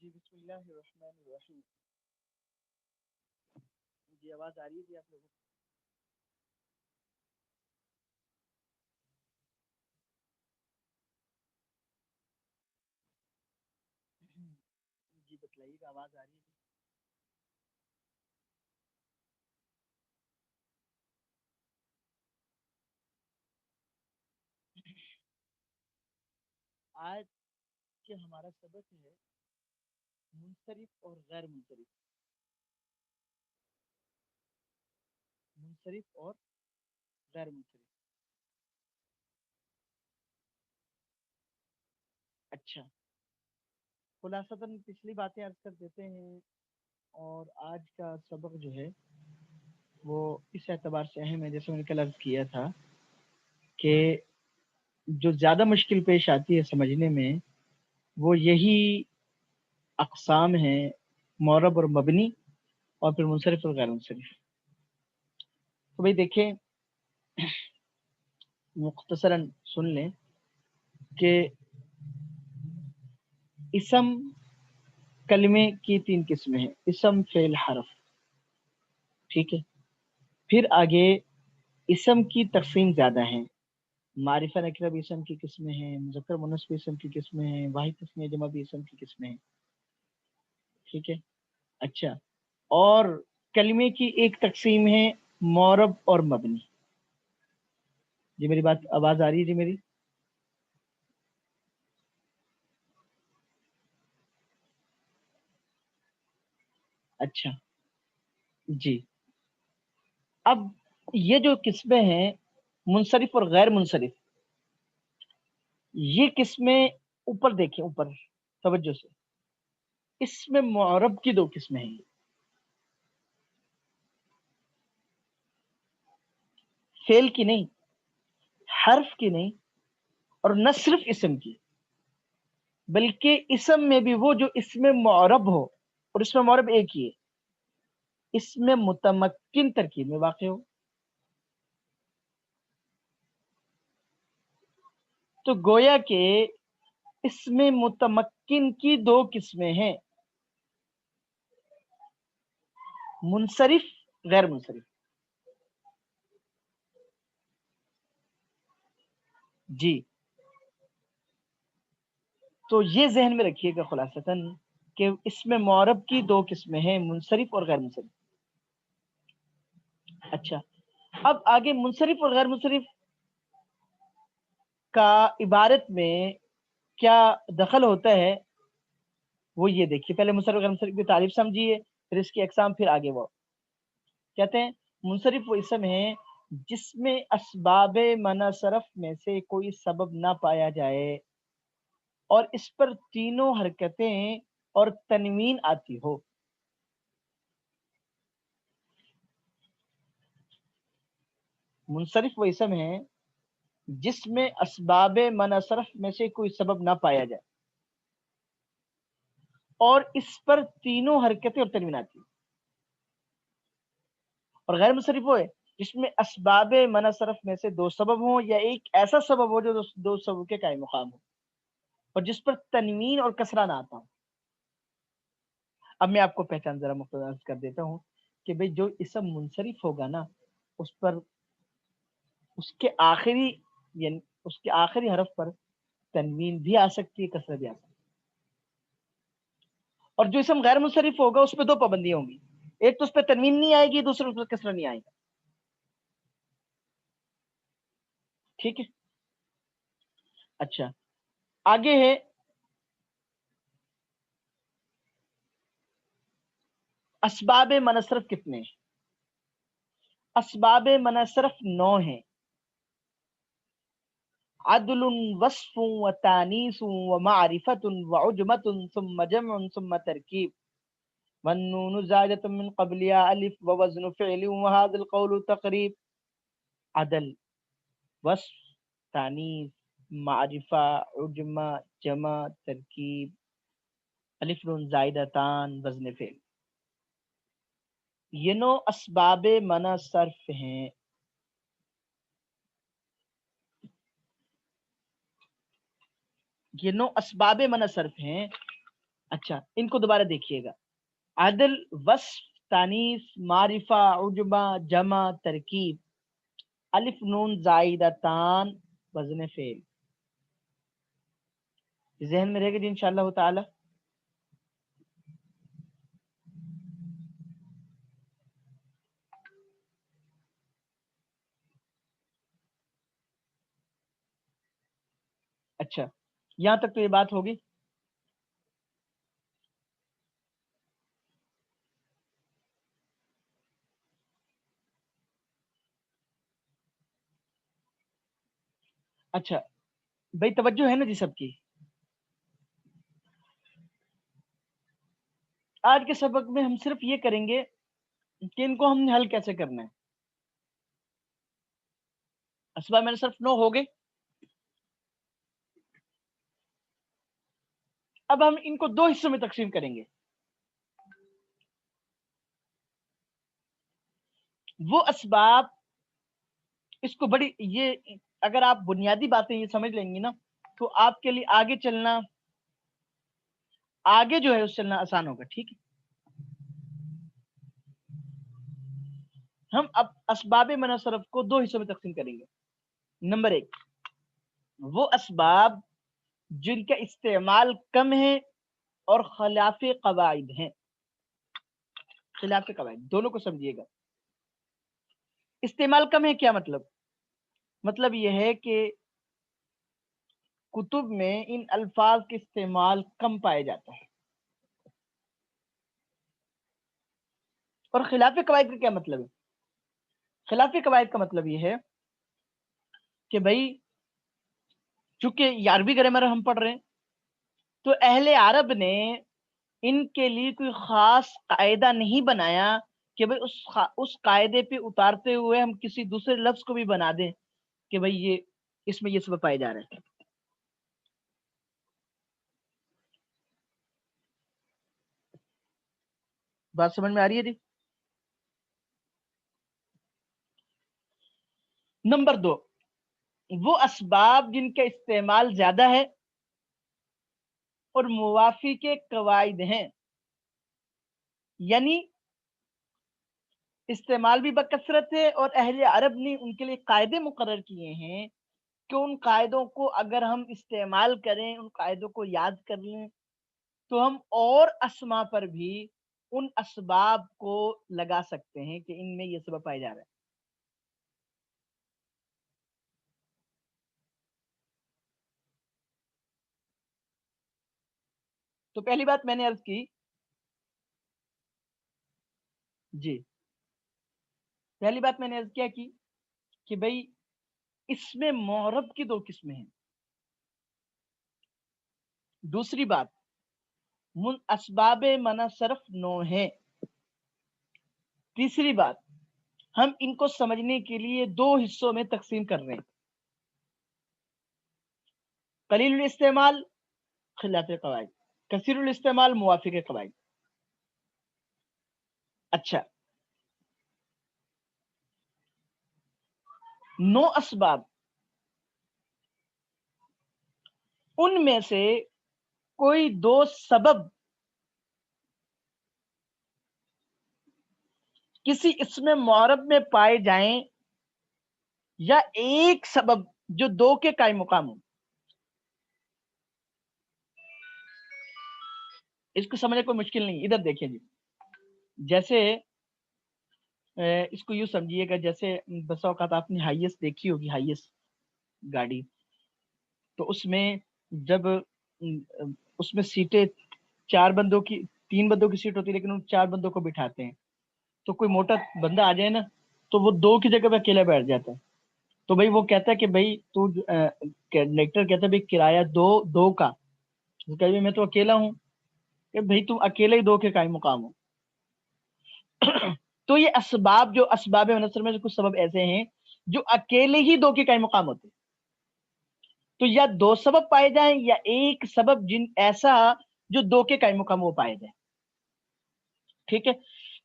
جی بسم اللہ الرحمن الرحیم. جی آواز آ رہی ہے جی آپ لوگوں کو؟ جی بتلائیے کہ آواز آ رہی ہے. آج کے ہمارا سبق ہے منصرف اور غیر منصرف. منصرف اور غیر منصرف. اچھا خلاصتاً پچھلی باتیں عرض کر دیتے ہیں اور آج کا سبق جو ہے وہ اس اعتبار سے اہم ہے جیسے میں نے کل عرض کیا تھا کہ جو زیادہ مشکل پیش آتی ہے سمجھنے میں وہ یہی اقسام ہیں معرب اور مبنی اور پھر منصرف اور غیر منصرف. تو بھائی دیکھیں مختصراً سن لیں کہ اسم کلمے کی تین قسمیں ہیں: اسم فعل حرف. ٹھیک ہے. پھر آگے اسم کی تقسیم زیادہ ہیں. معرفہ نکرہ بھی اسم کی قسمیں ہیں، مذکر مؤنث بھی اسم کی قسمیں ہیں، واحد تثنیہ جمع بھی اسم کی قسمیں ہیں. ٹھیک ہے. اچھا اور کلمے کی ایک تقسیم ہے معرب اور مبنی. جی میری بات آواز آ رہی ہے جی میری؟ اچھا جی. اب یہ جو قسمیں ہیں منصرف اور غیر منصرف، یہ قسمیں اوپر دیکھیں، اوپر توجہ سے. اس میں معرب کی دو قسمیں ہیں، فعل کی نہیں، حرف کی نہیں، اور نہ صرف اسم کی بلکہ اسم میں بھی وہ جو اس میں معرب ہو اور اس میں معرب ایک ہی ہے، اس میں متمکن ترکیب میں واقع ہو. تو گویا کہ اس میں متمکن کی دو قسمیں ہیں: منصرف، غیر منصرف. جی تو یہ ذہن میں رکھیے گا خلاصتاً کہ اس میں معرب کی دو قسمیں ہیں: منصرف اور غیر منصرف. اچھا اب آگے منصرف اور غیر منصرف کا عبارت میں کیا دخل ہوتا ہے وہ یہ دیکھیے. پہلے منصرف غیر منصرف کی تعریف سمجھیے، پھر اس کی اقسام، پھر آگے وہ کہتے ہیں. منصرف وہ اسم ہے جس میں اسباب منع صرف میں سے کوئی سبب نہ پایا جائے اور اس پر تینوں حرکتیں اور تنوین آتی ہو. منصرف وہ اسم ہے جس میں اسباب منع صرف میں سے کوئی سبب نہ پایا جائے اور اس پر تینوں حرکتیں اور تنوین آتی ہو. اور غیر منصرف وہ ہے جس میں اسباب منع صرف میں سے دو سبب ہوں یا ایک ایسا سبب ہو جو دو سبب کے قائم مقام ہو اور جس پر تنوین اور کسرہ نہ آتا ہو. اب میں آپ کو پہچان ذرا مختصر کر دیتا ہوں کہ بھئی جو اسم منصرف ہوگا نا اس پر اس کے آخری یعنی اس کے آخری حرف پر تنوین بھی آ سکتی ہے، کسرہ بھی آ سکتی ہے. اور جو اسم غیر منصرف ہوگا اس پہ دو پابندیاں ہوں گی: ایک تو اس پہ تنوین نہیں آئے گی، دوسرا اس پہ کسرہ نہیں آئے گا. ٹھیک ہے. اچھا آگے ہے اسباب منع صرف کتنے ہیں؟ اسباب منع صرف 9 ہیں: عدل، وصف، وتانیث، ومعرفت، وعجمت، ثم جمع، ثم ترکیب، والنون زائدة من قبلها الف، ووزن فعل، وهذا القول تقریب. عدل، وصف، تانیث، معرفہ، عجمہ، جمع، ترکیب، الف نون زائدتان، وزن فعل، یہ 9 اسباب منع صرف ہیں. یہ 9 اسباب منع صرف ہیں. اچھا ان کو دوبارہ دیکھیے گا. عدل، وصف، تانیث، معرفہ، عجمہ، جمع، ترکیب، الف نون زائدہ تان، وزن فعل. ذہن میں رہے گا جی انشاءاللہ تعالی. اچھا یہاں تک تو یہ بات ہوگی. اچھا بھائی توجہ ہے نا جی سب کی. آج کے سبق میں ہم صرف یہ کریں گے کہ ان کو ہم نے حل کیسے کرنا ہے. اسباب میں نے صرف 9 ہو گئے. اب ہم ان کو 2 حصوں میں تقسیم کریں گے. وہ اسباب، اس کو بڑی، یہ اگر آپ بنیادی باتیں یہ سمجھ لیں گی نا تو آپ کے لیے آگے چلنا، آگے جو ہے اس چلنا آسان ہوگا. ٹھیک ہے. ہم اب اسباب منصرف کو 2 حصوں میں تقسیم کریں گے. نمبر 1، وہ اسباب جن کا استعمال کم ہے اور خلاف قواعد ہیں. خلاف قواعد دونوں کو سمجھیے گا. استعمال کم ہے کیا مطلب؟ مطلب یہ ہے کہ کتب میں ان الفاظ کے استعمال کم پائے جاتا ہے. اور خلاف قواعد کا کیا مطلب ہے؟ خلاف قواعد کا مطلب یہ ہے کہ بھائی چونکہ عربی گرامر ہم پڑھ رہے ہیں تو اہل عرب نے ان کے لیے کوئی خاص قاعدہ نہیں بنایا کہ بھائی اس قاعدے پہ اتارتے ہوئے ہم کسی دوسرے لفظ کو بھی بنا دیں کہ بھائی یہ اس میں یہ سب پائے جا رہے ہیں. بات سمجھ میں آ رہی ہے جی؟ نمبر 2، وہ اسباب جن کا استعمال زیادہ ہے اور موافق قواعد ہیں، یعنی استعمال بھی بکثرت ہے اور اہل عرب نے ان کے لیے قاعدے مقرر کیے ہیں کہ ان قاعدوں کو اگر ہم استعمال کریں، ان قاعدوں کو یاد کر لیں تو ہم اور اسما پر بھی ان اسباب کو لگا سکتے ہیں کہ ان میں یہ سبب پائے جا رہے ہیں. تو پہلی بات میں نے عرض کی جی، پہلی بات میں نے عرض کیا کی کہ بھائی اس میں معرب کی 2 قسمیں ہیں. دوسری بات، اسباب منصرف 9 ہیں. تیسری بات، ہم ان کو سمجھنے کے لیے 2 حصوں میں تقسیم کر رہے ہیں. قلیل الاستعمال خلاف قواعد، کثیر الاستعمال موافق قواعد. اچھا 9 اسباب، ان میں سے کوئی 2 سبب کسی اسم معرب میں پائے جائیں یا ایک سبب جو 2 کے قائم مقام ہو. اس کو سمجھنے کوئی مشکل نہیں. ادھر دیکھیں جی، جیسے اس کو یوں سمجھیے گا جیسے بسا اوقات آپ نے ہائیس دیکھی ہوگی، ہائیس گاڑی، تو اس میں جب اس میں سیٹیں 4 بندوں کی، 3 بندوں کی سیٹ ہوتی ہے لیکن ان 4 بندوں کو بٹھاتے ہیں تو کوئی موٹا بندہ آ جائے نا تو وہ 2 کی جگہ پہ اکیلا بیٹھ جاتا ہے. تو بھائی وہ کہتا ہے کہ بھائی تو کنڈکٹر کہتا ہے بھائی کرایہ 2 کا، کہ میں تو اکیلا ہوں، کہ بھائی تم اکیلے ہی 2 کے قائم مقام ہو. تو یہ اسباب، جو اسباب منصر میں سے کچھ سبب ایسے ہیں جو اکیلے ہی 2 کے قائم مقام ہوتے. تو یا 2 سبب پائے جائیں یا ایک سبب ایسا جو 2 کے قائم مقام وہ پائے جائیں. ٹھیک ہے.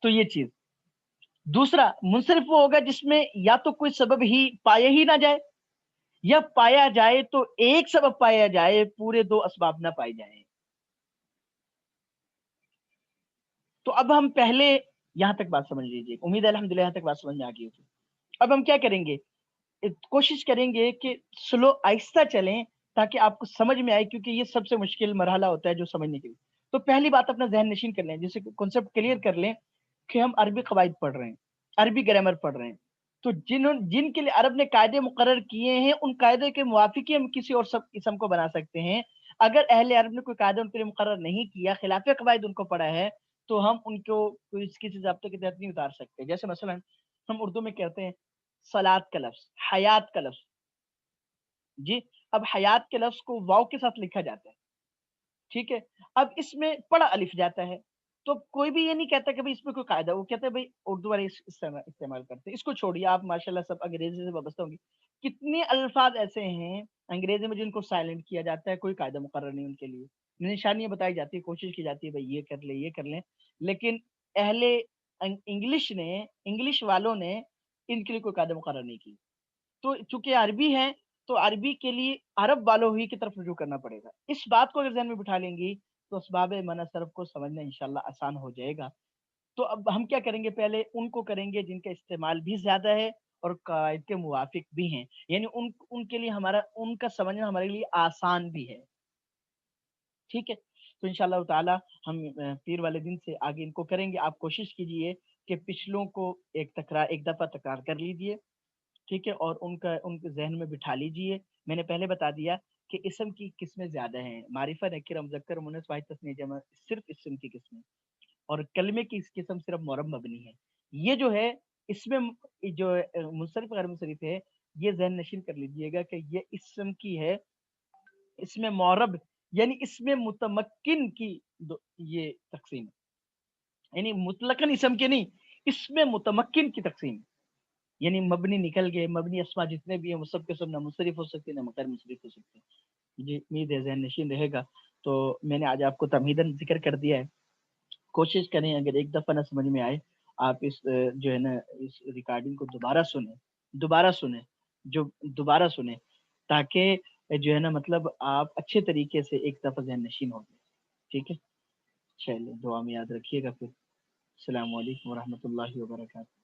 تو یہ چیز. دوسرا منصرف وہ ہوگا جس میں یا تو کوئی سبب ہی پایا ہی نہ جائے، یا پایا جائے تو ایک سبب پایا جائے، پورے 2 اسباب نہ پائے جائیں. تو اب ہم پہلے یہاں تک بات سمجھ لیجیے، امید ہے الحمدللہ یہاں تک بات سمجھ میں آ گئی ہوگی۔ اب ہم کیا کریں گے، کوشش کریں گے کہ سلو آہستہ چلیں تاکہ آپ کو سمجھ میں آئے، کیونکہ یہ سب سے مشکل مرحلہ ہوتا ہے جو سمجھنے کے لیے۔ تو پہلی بات اپنا ذہن نشین کر لیں، جیسے کنسپٹ کلیئر کر لیں کہ ہم عربی قواعد پڑھ رہے ہیں، عربی گرامر پڑھ رہے ہیں، تو جن کے لیے عرب نے قاعدے مقرر کیے ہیں ان قاعدے کے موافق ہی ہم کسی اور سب اسم کو بنا سکتے ہیں۔ اگر اہل عرب نے کوئی قاعدہ ان کے لیے مقرر نہیں کیا، خلاف قواعد ان کو پڑا ہے، تو ہم ان کو کسی ضابطے کے تحت نہیں اتار سکتے۔ جیسے مثلا ہم اردو میں کہتے ہیں سلاد کا لفظ، حیات کا لفظ، جی اب حیات کے لفظ کو واو کے ساتھ لکھا جاتا ہے، ٹھیک ہے، اب اس میں پڑا الف جاتا ہے، تو کوئی بھی یہ نہیں کہتا کہ بھائی اس میں کوئی قاعدہ، وہ کہتے ہیں بھائی اردو والے استعمال کرتے ہیں، اس کو چھوڑیے، آپ ماشاءاللہ سب انگریزی سے وابستہ ہوں گے، کتنے الفاظ ایسے ہیں انگریزی میں جن کو سائلنٹ کیا جاتا ہے، کوئی قاعدہ مقرر نہیں ان کے لیے، نشانیاں بتائی جاتی ہے، کوشش کی جاتی ہے بھائی یہ کر لیں یہ کر لیں، لیکن اہل انگلش والوں نے ان کے لیے کوئی قاعدہ مقرر نہیں کی۔ تو چونکہ عربی ہے تو عربی کے لیے عرب والوں ہی کی طرف رجوع کرنا پڑے گا۔ اس بات کو اگر ذہن میں بٹھا لیں گی تو اسباب منع صرف کو سمجھنا انشاءاللہ آسان ہو جائے گا۔ تو اب ہم کیا کریں گے، پہلے ان کو کریں گے جن کا استعمال بھی زیادہ ہے اور قواعد کے موافق بھی ہیں، یعنی ان کے لیے ان کا سمجھنا ہمارے لیے آسان بھی ہے، ٹھیک ہے۔ تو انشاءاللہ تعالی ہم پیر والے دن سے آگے ان کو کریں گے۔ آپ کوشش کیجئے کہ پچھلوں کو ایک دفعہ تکرار کر لیجئے، ٹھیک ہے، اور ان کے ذہن میں بٹھا لیجئے۔ میں نے پہلے بتا دیا کہ اسم کی قسمیں زیادہ ہیں، معرفہ، نکرہ، مذکر، مؤنث، واحد، تثنیہ، جمع، صرف اسم کی قسمیں، اور کلمے کی اس قسم صرف معرب مبنی ہے۔ یہ جو ہے اس میں جو منصرف غیر منصرف ہے، یہ ذہن نشین کر لیجئے گا کہ یہ اسم کی ہے، اس میں معرب یعنی اس میں متمکن کی یہ تقسیم ہے، یعنی مطلقاً اسم کے نہیں، اس میں متمکن کی تقسیم ہے، یعنی مبنی نکل گئے، مبنی اسما جتنے بھی ہیں وہ سب کے سب نہ منصرف ہو سکتے نہ غیر منصرف ہو سکتے۔ جی امید ہے ذہن نشین رہے گا۔ تو میں نے آج آپ کو تمہیداً ذکر کر دیا ہے، کوشش کریں اگر ایک دفعہ نہ سمجھ میں آئے، آپ اس جو ہے نا اس ریکارڈنگ کو دوبارہ سنیں جو دوبارہ سنیں، تاکہ جو ہے نا مطلب آپ اچھے طریقے سے ایک دفعہ ذہن نشین ہو جائے، ٹھیک ہے۔ چلیے دعا میں یاد رکھیے گا پھر۔ السلام علیکم ورحمۃ اللہ وبرکاتہ۔